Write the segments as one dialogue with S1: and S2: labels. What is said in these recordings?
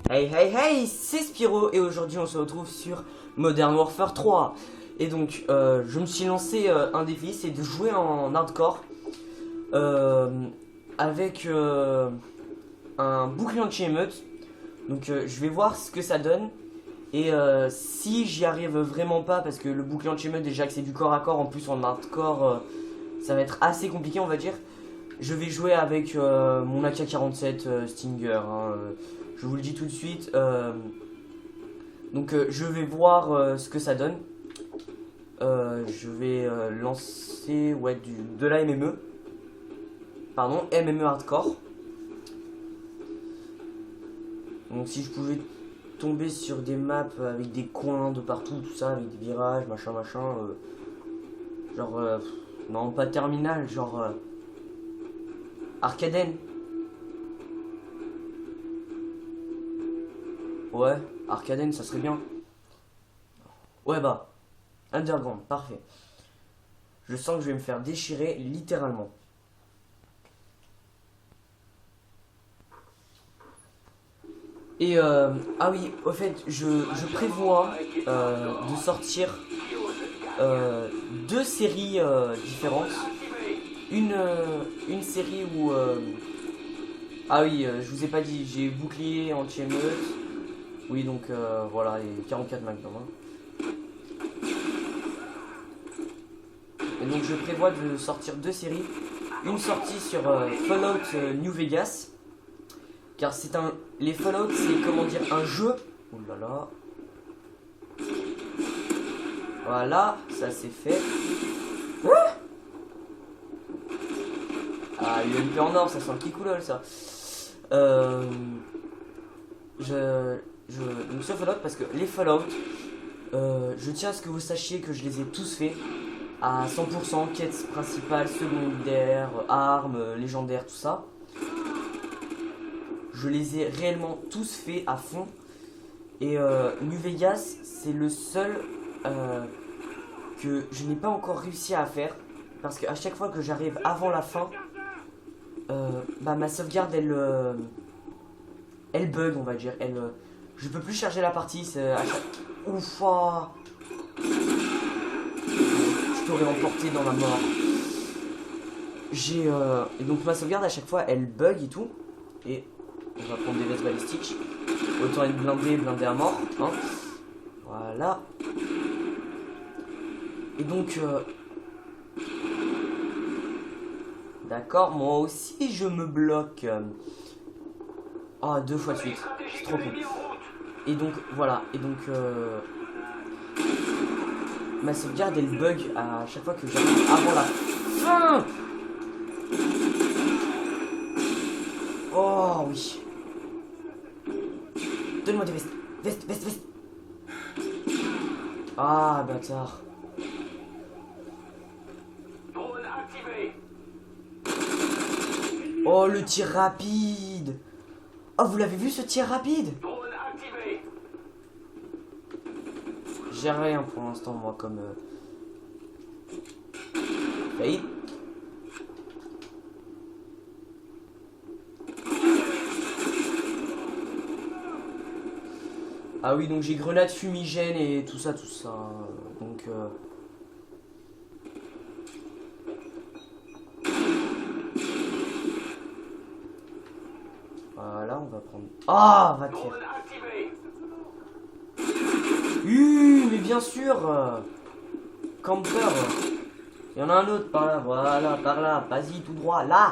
S1: Hey hey hey, c'est Spyro et aujourd'hui on se retrouve sur Modern Warfare 3. Et donc je me suis lancé un défi, c'est de jouer en hardcore euh, avec un bouclier anti-émeute. Donc je vais voir ce que ça donne. Et si j'y arrive vraiment pas, parce que le bouclier anti-émeute déjà que c'est du corps à corps, en plus en hardcore ça va être assez compliqué on va dire. Je vais jouer avec mon AK-47 Stinger, hein. Je vous le dis tout de suite. Donc je vais voir ce que ça donne. Je vais lancer de la MME. Pardon, MME hardcore. Donc si je pouvais tomber sur des maps avec des coins de partout, tout ça, avec des virages, machin, machin. Genre, non, pas terminal, genre Arcaden. Ouais, Arcaden, ça serait bien. Ouais, bah, Underground, parfait. Je sens que je vais me faire déchirer littéralement. Et ah oui, au fait, je prévois de sortir deux séries différentes. Une série où ah oui, je vous ai pas dit, j'ai bouclier anti-émeute. Oui, donc voilà, et 44 Magnum, hein. Et donc je prévois de sortir deux séries. Une sortie sur Fallout New Vegas. Car c'est un. Les Fallout, c'est comment dire, un jeu. Ouh là là. Voilà, ça c'est fait. Ah, UMP en or, ça sent le kikoulol ça. Donc sur Fallout, parce que les Fallout, je tiens à ce que vous sachiez que je les ai tous faits à 100%, quêtes principales, secondaires, armes, légendaires, tout ça. Je les ai réellement tous faits à fond. Et New Vegas, c'est le seul que je n'ai pas encore réussi à faire. Parce qu'à chaque fois que j'arrive avant la fin, bah, ma sauvegarde, elle bug, on va dire. Je peux plus charger la partie. Ouf, ah. Je t'aurais emporté dans la mort. Et donc ma sauvegarde, à chaque fois, elle bug et tout. Et on va prendre des vestes balistiques. Autant être blindé à mort, hein. Voilà. Et donc d'accord, moi aussi je me bloque. Oh, deux fois de suite. C'est trop cool. Et donc voilà. Et donc ma sauvegarde elle bug à chaque fois que j'arrive avant la fin. Oh oui. Donne-moi des vestes. Veste. Ah, bâtard. Oh, le tir rapide. Oh, vous l'avez vu ce tir rapide? J'ai rien pour l'instant, moi, comme failli. Ah oui, donc j'ai grenade fumigène et tout ça. Donc voilà, on va prendre. Ah, va te faire. Mais bien sûr. Camper. Il y en a un autre par là, voilà, par là. Vas-y, tout droit, là.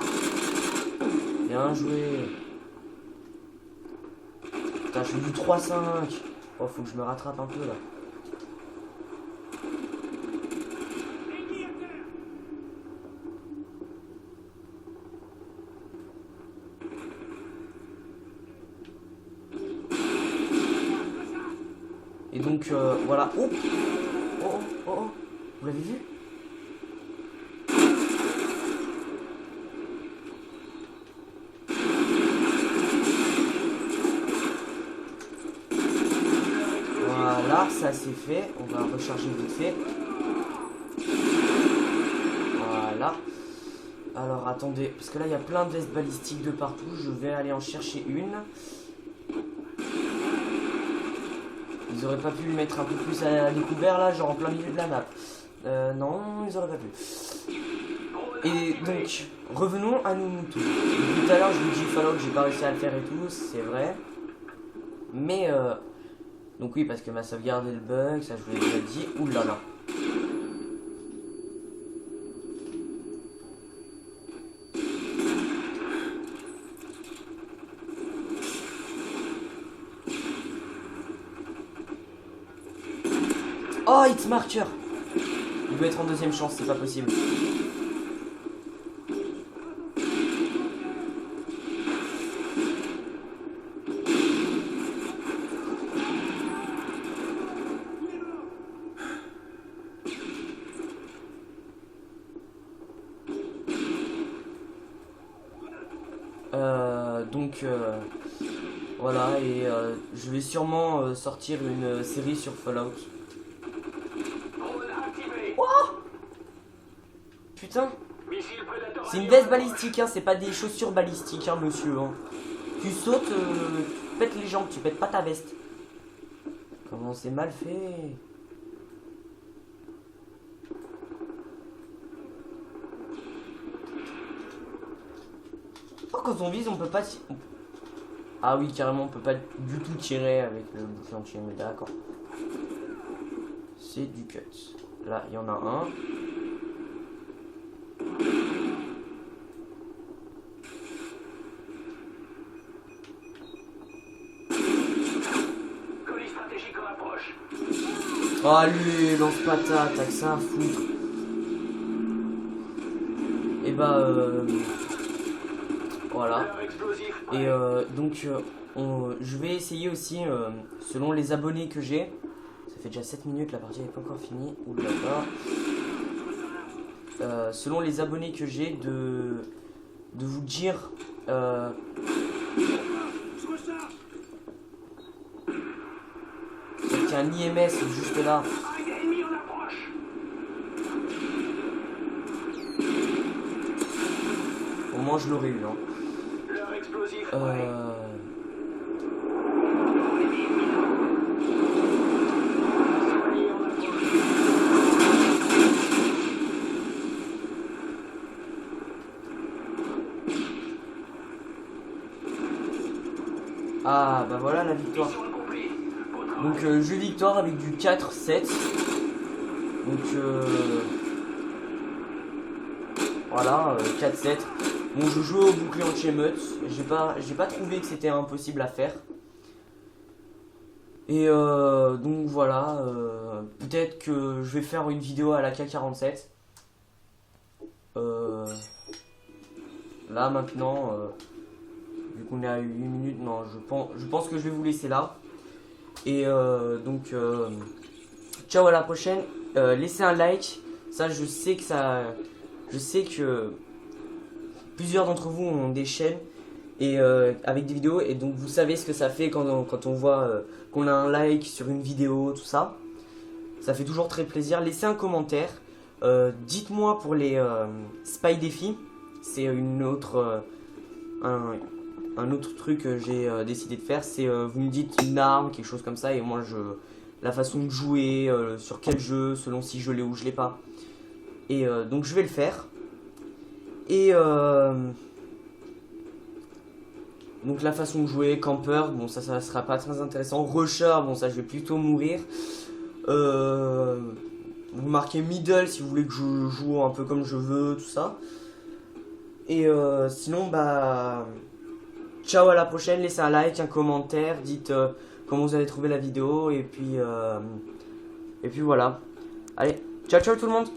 S1: Bien joué. Putain, je suis du 3-5. Oh, faut que je me rattrape un peu là. Et donc, voilà. Oh. Vous l'avez vu? Voilà, ça c'est fait. On va recharger vite fait. Voilà. Alors attendez, parce que là il y a plein de vestes balistiques de partout. Je vais aller en chercher une. Ils auraient pas pu le mettre un peu plus à découvert là, genre en plein milieu de la map. Non, ils auraient pas pu. Et donc, revenons à nous tous. Tout à l'heure, je vous dis Fallout, j'ai pas réussi à le faire et tout, c'est vrai. Mais, donc oui, parce que ma sauvegarde est le bug, ça je vous l'ai déjà dit. Ouh là là. Oh, It's Marker. Il doit être en deuxième chance, c'est pas possible. Voilà, et je vais sûrement sortir une série sur Fallout. Oh putain, c'est une veste balistique, hein, c'est pas des chaussures balistiques, hein, monsieur. Hein. Tu sautes, tu pètes les jambes, tu pètes pas ta veste. Comment c'est mal fait. Oh, quand on vise, on peut pas... Ah oui, carrément, on peut pas du tout tirer avec le bouclier entier, mais d'accord. C'est du cut. Là, il y en a un. Oh, allez, lance-patate, t'as que ça à foutre. Et bah, voilà. Et donc, je vais essayer aussi, selon les abonnés que j'ai. Ça fait déjà 7 minutes, la partie n'est pas encore finie. Ouh là là. Selon les abonnés que j'ai, de vous dire. Il y a un IMS juste là. Au moins, je l'aurais eu. Hein. Ah bah voilà la victoire. Donc jeu victoire avec du 4-7. Donc voilà, 4-7. Bon, je joue au bouclier anti-émeute. J'ai pas trouvé que c'était impossible à faire. Et donc voilà, peut-être que je vais faire une vidéo à la K47. Là maintenant, vu qu'on est à 8 minutes, non, je pense que je vais vous laisser là. Et donc, ciao, à la prochaine. Laissez un like. Ça, je sais que plusieurs d'entre vous ont des chaînes et avec des vidéos, et donc vous savez ce que ça fait quand on voit qu'on a un like sur une vidéo, tout ça. Ça fait toujours très plaisir. Laissez un commentaire. Dites-moi pour les spy défis. C'est une autre un autre truc que j'ai décidé de faire. C'est vous me dites une arme, quelque chose comme ça, et moi la façon de jouer, sur quel jeu, selon si je l'ai ou je l'ai pas. Et donc je vais le faire. Et donc la façon de jouer, camper, bon ça sera pas très intéressant. Rusher, bon ça je vais plutôt mourir. Vous marquez middle si vous voulez que je joue un peu comme je veux, tout ça. Et sinon bah ciao, à la prochaine. Laissez un like, un commentaire, dites comment vous avez trouvé la vidéo, et puis voilà. Allez, ciao ciao tout le monde.